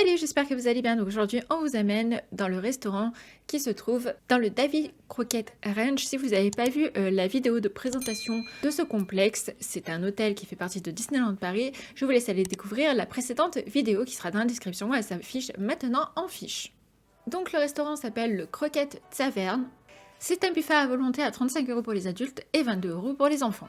Salut, j'espère que vous allez bien. Donc aujourd'hui, on vous amène dans le restaurant qui se trouve dans le Davy Crockett Ranch. Si vous n'avez pas vu la vidéo de présentation de ce complexe, c'est un hôtel qui fait partie de Disneyland Paris. Je vous laisse aller découvrir la précédente vidéo qui sera dans la description. Elle s'affiche maintenant en fiche. Donc le restaurant s'appelle le Crockett Tavern. C'est un buffet à volonté à 35 € pour les adultes et 22 € pour les enfants.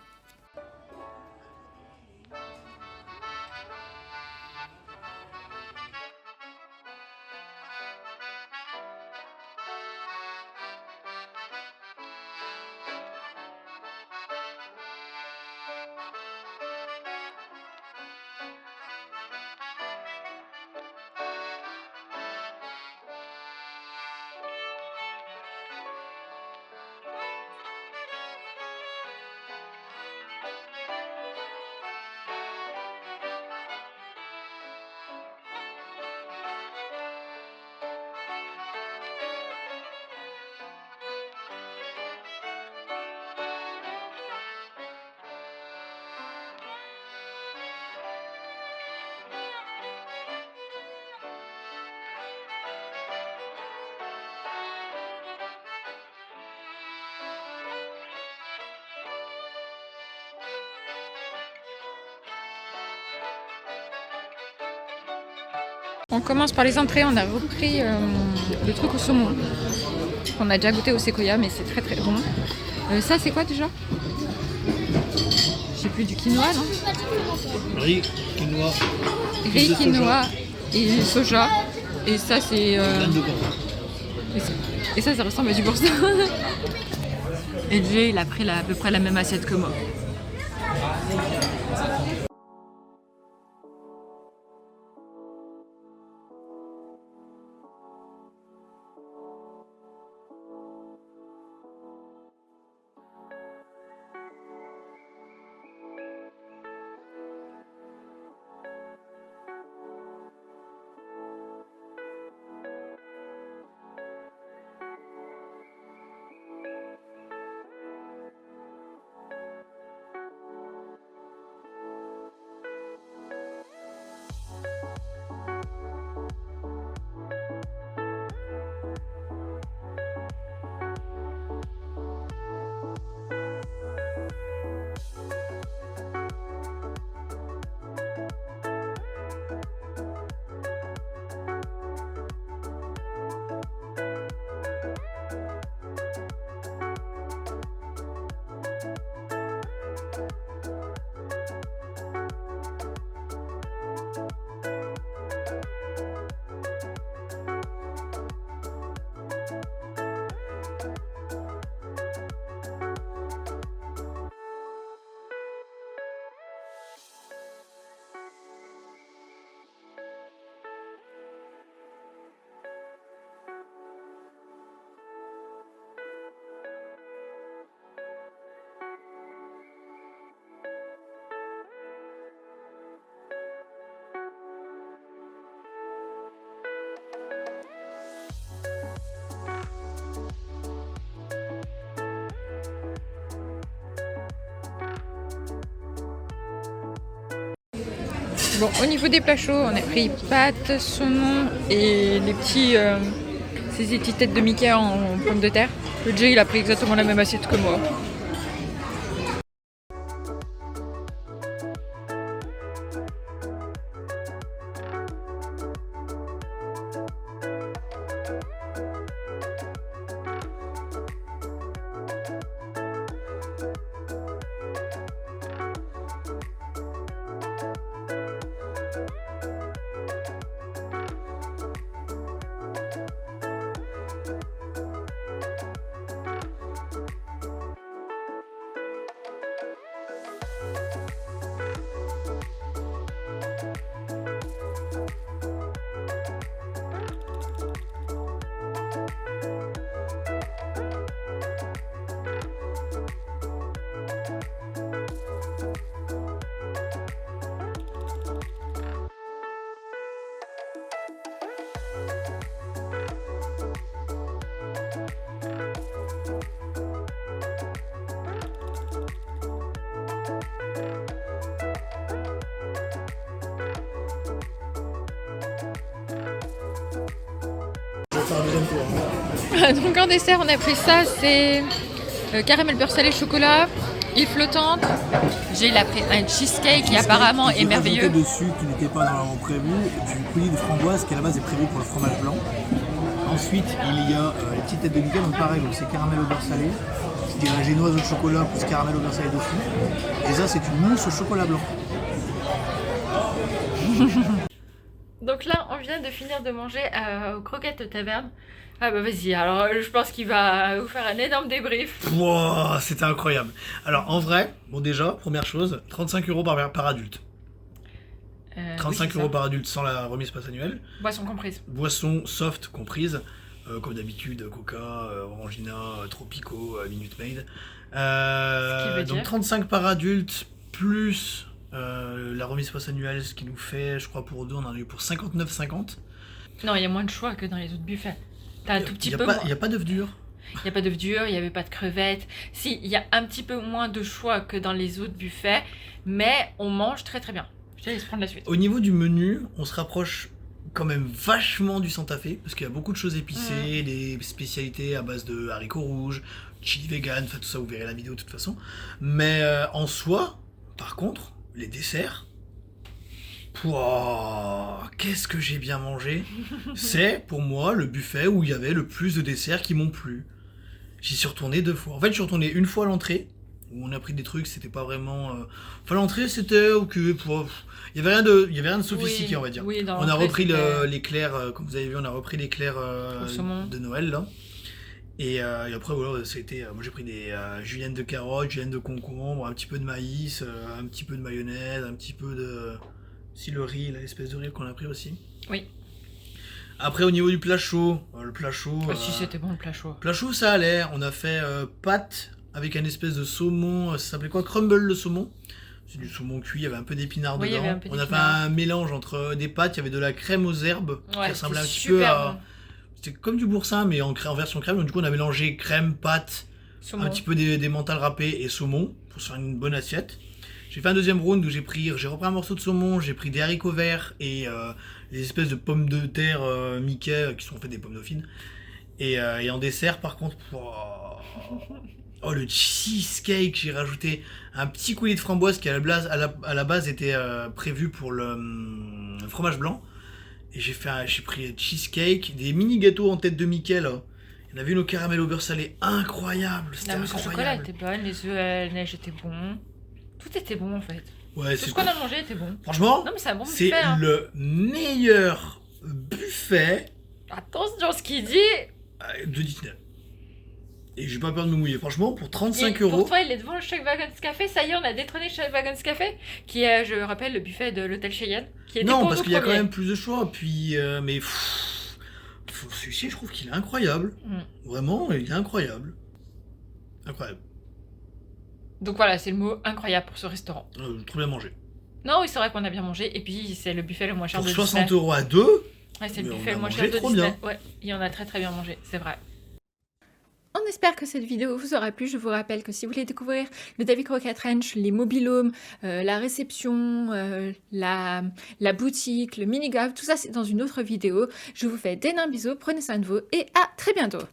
On commence par les entrées, on a repris le truc au saumon qu'on a déjà goûté au séquoia, mais c'est très très bon. Ça c'est quoi déjà? J'ai plus, du quinoa, non? Riz, quinoa. Riz, quinoa et soja. Et ça c'est... Graines de boursin. Et ça ressemble à du boursin. Et Jay, il a pris à peu près la même assiette que moi. Bon, au niveau des plats chauds, on a pris pâtes, saumon et les petits, ces petites têtes de Mickey en pommes de terre. Le Jay, il a pris exactement la même assiette que moi. faire un deuxième tour. Hein. Donc en dessert, on a pris ça, c'est caramel beurre salé chocolat, île flottante. J'ai pris un cheesecake qui apparemment est merveilleux. Dessus, qui n'était pas normalement prévu, du coulis de framboise qui à la base est prévu pour le fromage blanc. Ensuite, il y a les petites têtes de Mickey, donc pareil, donc c'est caramel au beurre salé. Je dirais génoise au chocolat plus caramel au beurre salé dessus. Et ça, c'est une mousse au chocolat blanc. Donc là, on vient de finir de manger aux croquettes taverne. Ah bah vas-y, alors je pense qu'il va vous faire un énorme débrief. Wow, c'était incroyable. Alors en vrai, bon déjà, première chose, 35 € par adulte. 35 € par adulte sans la remise passe annuelle. Boisson comprise. Boisson soft comprise, comme d'habitude, Coca, Orangina, Tropico, Minute Maid. Donc 35 par adulte plus la remise passe annuelle, ce qui nous fait, je crois pour deux, on en a eu pour 59,50. Non, il y a moins de choix que dans les autres buffets. T'as un tout petit peu. Il n'y a pas d'œuf dur. Il n'y a pas d'œuf dur, il n'y avait pas de crevettes. Si, il y a un petit peu moins de choix que dans les autres buffets, mais on mange très très bien. Je te laisse prendre la suite. Au niveau du menu, on se rapproche quand même vachement du Santa Fe, parce qu'il y a beaucoup de choses épicées, des spécialités à base de haricots rouges, chili vegan, enfin tout ça vous verrez la vidéo de toute façon. Mais en soi, par contre, les desserts, pouah, qu'est-ce que j'ai bien mangé. C'est pour moi le buffet où il y avait le plus de desserts qui m'ont plu. J'y suis retourné 2 fois. En fait, je suis retourné une fois à l'entrée, où on a pris des trucs, c'était pas vraiment... Enfin, l'entrée, c'était ok. Il y avait rien de sophistiqué, on va dire. Oui, on a repris l'éclair, comme vous avez vu, on a repris l'éclair de Noël, là. Et après, voilà, c'était... moi, j'ai pris des juliennes de carottes, juliennes de concombre, un petit peu de maïs, un petit peu de mayonnaise, un petit peu de... Si le riz, l'espèce de riz qu'on a pris aussi. Oui. Après, au niveau du plat chaud, le plat chaud... si c'était bon le plat chaud. Plat chaud, ça allait. On a fait pâtes avec un espèce de saumon, ça s'appelait quoi? Crumble le saumon. C'est du saumon cuit, il y avait un peu d'épinards dedans. On a fait un mélange entre des pâtes, il y avait de la crème aux herbes, qui ressemblait un petit peu à... Bon. C'était comme du boursin, mais en version crème. Donc du coup, on a mélangé crème, pâte, saumon. Un petit peu des mentales râpées et saumon, pour se faire une bonne assiette. J'ai fait un deuxième round où j'ai repris un morceau de saumon, j'ai pris des haricots verts et les espèces de pommes de terre Mickey, qui sont en fait des pommes dauphines. Et en dessert, par contre, oh, le cheesecake, j'ai rajouté un petit coulis de framboise qui à la base était prévu pour le fromage blanc. Et j'ai pris cheesecake, des mini gâteaux en tête de Mickey là. Il y en avait une au caramel au beurre salé, incroyable. La mousse au chocolat était bonne, les œufs à la neige étaient bons. Tout était bon en fait. Ouais, tout ce qu'on a mangé était bon. Franchement, non, mais c'est un bon buffet, c'est le meilleur buffet. Attention ce qu'il dit. De Disney. Et j'ai pas peur de me mouiller. Franchement, pour 35 €. Pour toi, il est devant le Chuck Wagon's Café. Ça y est, on a détrôné Chuck Wagon's Café, qui est, je rappelle, le buffet de l'hôtel Cheyenne. Non, parce qu'il y a quand même plus de choix. Puis, mais celui-ci, je trouve qu'il est incroyable. Vraiment, il est incroyable. Incroyable. Donc voilà, c'est le mot incroyable pour ce restaurant. Trop bien mangé. Non, oui, c'est vrai qu'on a bien mangé. Et puis, c'est le buffet le moins cher pour de 60 Disney. € à 2. Ouais, c'est le buffet le moins cher de Disney. Bien. Ouais, et on a très très bien mangé, c'est vrai. On espère que cette vidéo vous aura plu. Je vous rappelle que si vous voulez découvrir le Davy Crockett Ranch, les mobilhomes, la réception, la boutique, le mini-golf, tout ça c'est dans une autre vidéo. Je vous fais d'énormes bisous, prenez soin de vous et à très bientôt.